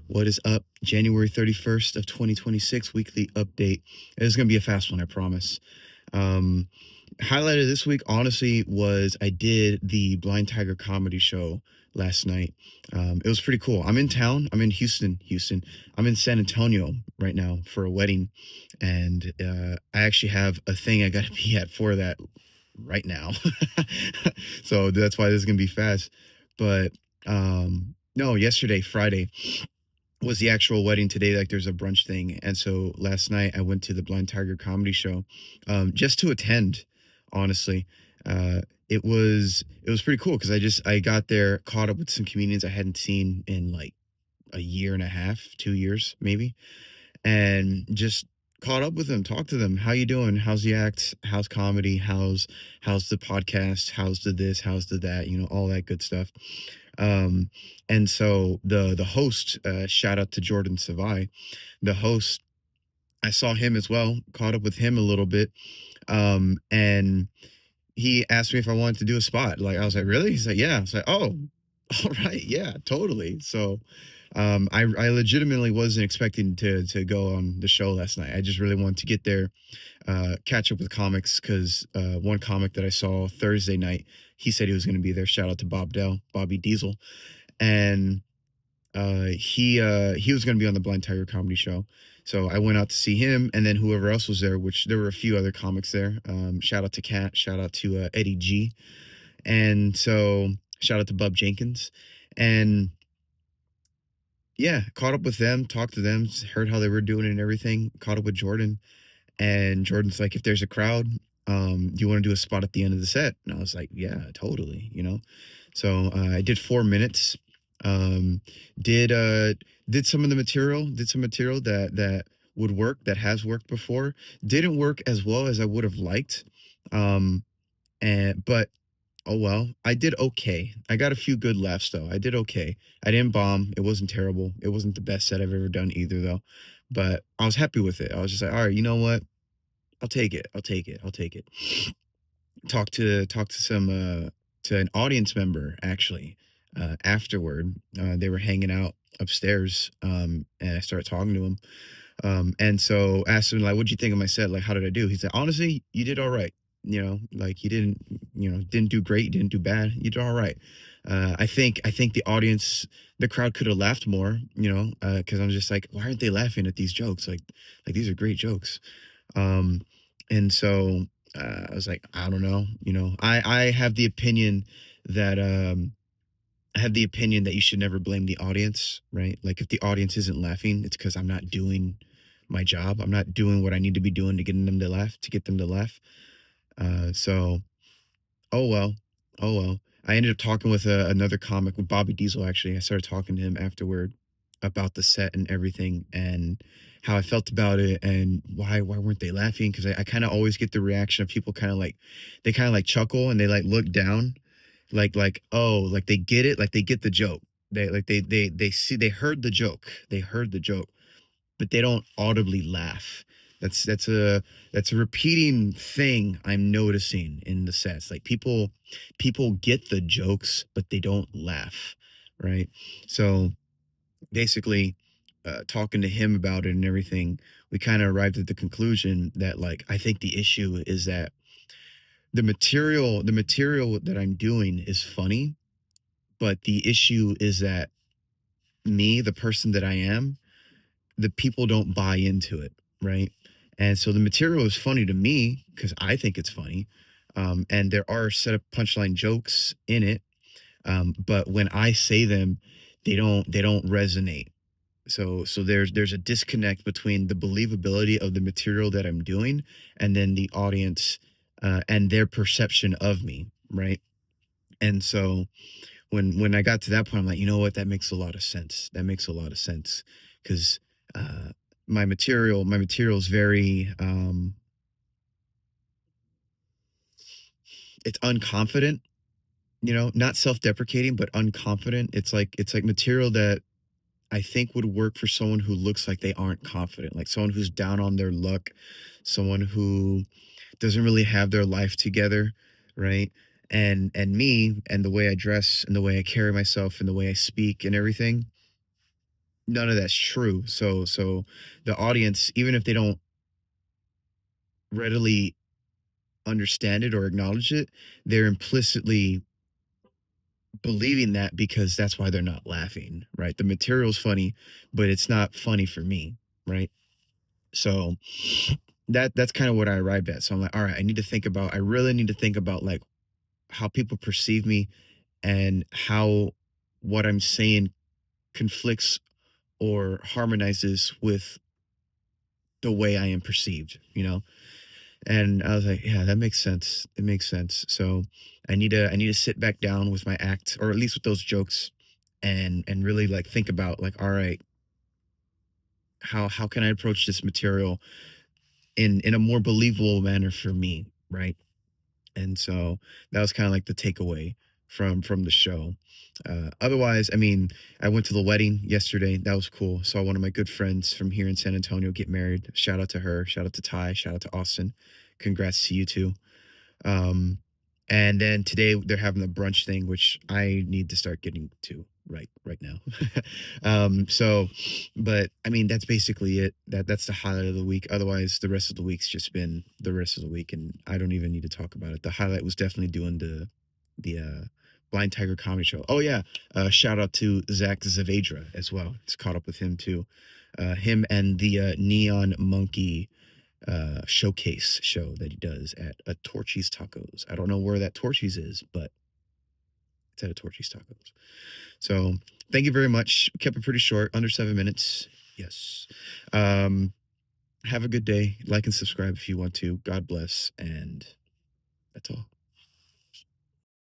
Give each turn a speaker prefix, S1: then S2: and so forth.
S1: What is up? January 31st of 2026 weekly update. It's going to be a fast one, I promise. Um, Highlight of this week, honestly, was I did the Blind Tiger comedy show last night. It was pretty cool. I'm in town. I'm in Houston. I'm in San Antonio right now for a wedding, and I actually have a thing I got to be at for that right now. So that's why this is gonna be fast. But no, yesterday, Friday, was the actual wedding. Today, like, there's a brunch thing, and so last night I went to the Blind Tiger comedy show, just to attend. Honestly, it was pretty cool because I got there, caught up with some comedians I hadn't seen in like a year and a half, 2 years maybe, and just caught up with them, talked to them. How you doing? How's the act? How's comedy? How's the podcast? How's the this? How's the that? All that good stuff. Um, and so the host, shout out to Jordan Savai, the host. I saw him as well, caught up with him a little bit, and he asked me if I wanted to do a spot. Like, I was like, really? He's like, yeah. I was like, oh, all right, yeah, totally. So, I legitimately wasn't expecting to go on the show last night. I just really wanted to get there, catch up with comics because one comic that I saw Thursday night, he said he was going to be there. Shout out to Bobby Diesel, and he was going to be on the Blind Tiger comedy show. So I went out to see him, and then whoever else was there, which there were a few other comics there. Shout out to Kat, shout out to Eddie G, and so shout out to Bub Jenkins, and yeah, caught up with them, talked to them, heard how they were doing and everything. Caught up with Jordan, and Jordan's like, if there's a crowd, do you want to do a spot at the end of the set? And I was like, yeah, totally. So I did 4 minutes. Um, did did some of the material, did some material that would work, that has worked before. Didn't work as well as I would have liked. Um, and but oh well, I did okay. I got a few good laughs though. I did okay. I didn't bomb. It wasn't terrible. It wasn't the best set I've ever done either though. But I was happy with it. I was just like, all right, you know what? I'll take it. I'll take it. I'll take it. Talk to some to an audience member actually. Afterward, they were hanging out upstairs, and I started talking to him. And so asked him like, "What'd you think of my set? Like, how did I do?" He said, "Honestly, you did all right. Like you didn't do great, you didn't do bad. You did all right." I think the audience, the crowd could have laughed more. Because I'm just like, why aren't they laughing at these jokes? Like these are great jokes. Um, and so I was like, I don't know. I have the opinion that you should never blame the audience, right? Like if the audience isn't laughing, it's because I'm not doing my job. I'm not doing what I need to be doing to get them to laugh. So oh well, oh well. I ended up talking with another comic, with Bobby Diesel. Actually, I started talking to him afterward about the set and everything, and how I felt about it, and why weren't they laughing? Because I kind of always get the reaction of people kind of like, they kind of like chuckle and they like look down, like, oh, like they get it, like they get the joke. They see, they heard the joke, but they don't audibly laugh. That's a repeating thing I'm noticing in the sets. Like people get the jokes, but they don't laugh, right? So basically, talking to him about it and everything, we kind of arrived at the conclusion that, like, I think the issue is that the material that I'm doing is funny, but the issue is that me, the person that I am, the people don't buy into it, right? And so the material is funny to me because I think it's funny, and there are set of punchline jokes in it, but when I say them, they don't resonate. So there's a disconnect between the believability of the material that I'm doing and then the audience, and their perception of me, right? And so when I got to that point, I'm like, you know what? That makes a lot of sense. That makes a lot of sense because uh, my material is very, it's unconfident. Not self-deprecating, but unconfident. It's like material that I think would work for someone who looks like they aren't confident, like someone who's down on their luck, someone who doesn't really have their life together, right? And me and the way I dress and the way I carry myself and the way I speak and everything, none of that's true. So the audience, even if they don't readily understand it or acknowledge it, they're implicitly believing that because that's why they're not laughing, right? The material's funny, but it's not funny for me, right? So that's kind of what I arrived at. So I'm like, all right, I really need to think about like how people perceive me and how what I'm saying conflicts or harmonizes with the way I am perceived, you know? And I was like, yeah, that makes sense. It makes sense. So I need to sit back down with my act, or at least with those jokes, and really like think about like, all right, how can I approach this material in a more believable manner for me, right? And so that was kind of like the takeaway from the show. Otherwise, I mean, I went to the wedding yesterday. That was cool. Saw one of my good friends from here in San Antonio get married. Shout out to her. Shout out to Ty. Shout out to Austin. Congrats to you two. Um, and then today they're having a brunch thing, which I need to start getting to right now. So, but I mean that's basically it. That's the highlight of the week. Otherwise, the rest of the week's just been the rest of the week, and I don't even need to talk about it. The highlight was definitely doing the Blind Tiger comedy show. Oh yeah, shout out to Zach Zavedra as well. It's caught up with him too. Him and the Neon Monkey showcase show that he does at a Torchy's Tacos. I don't know where that Torchy's is, but it's at a Torchy's Tacos. So thank you very much. Kept it pretty short, under 7 minutes. Yes. Um, have a good day. Like and subscribe if you want to. God bless. And that's all.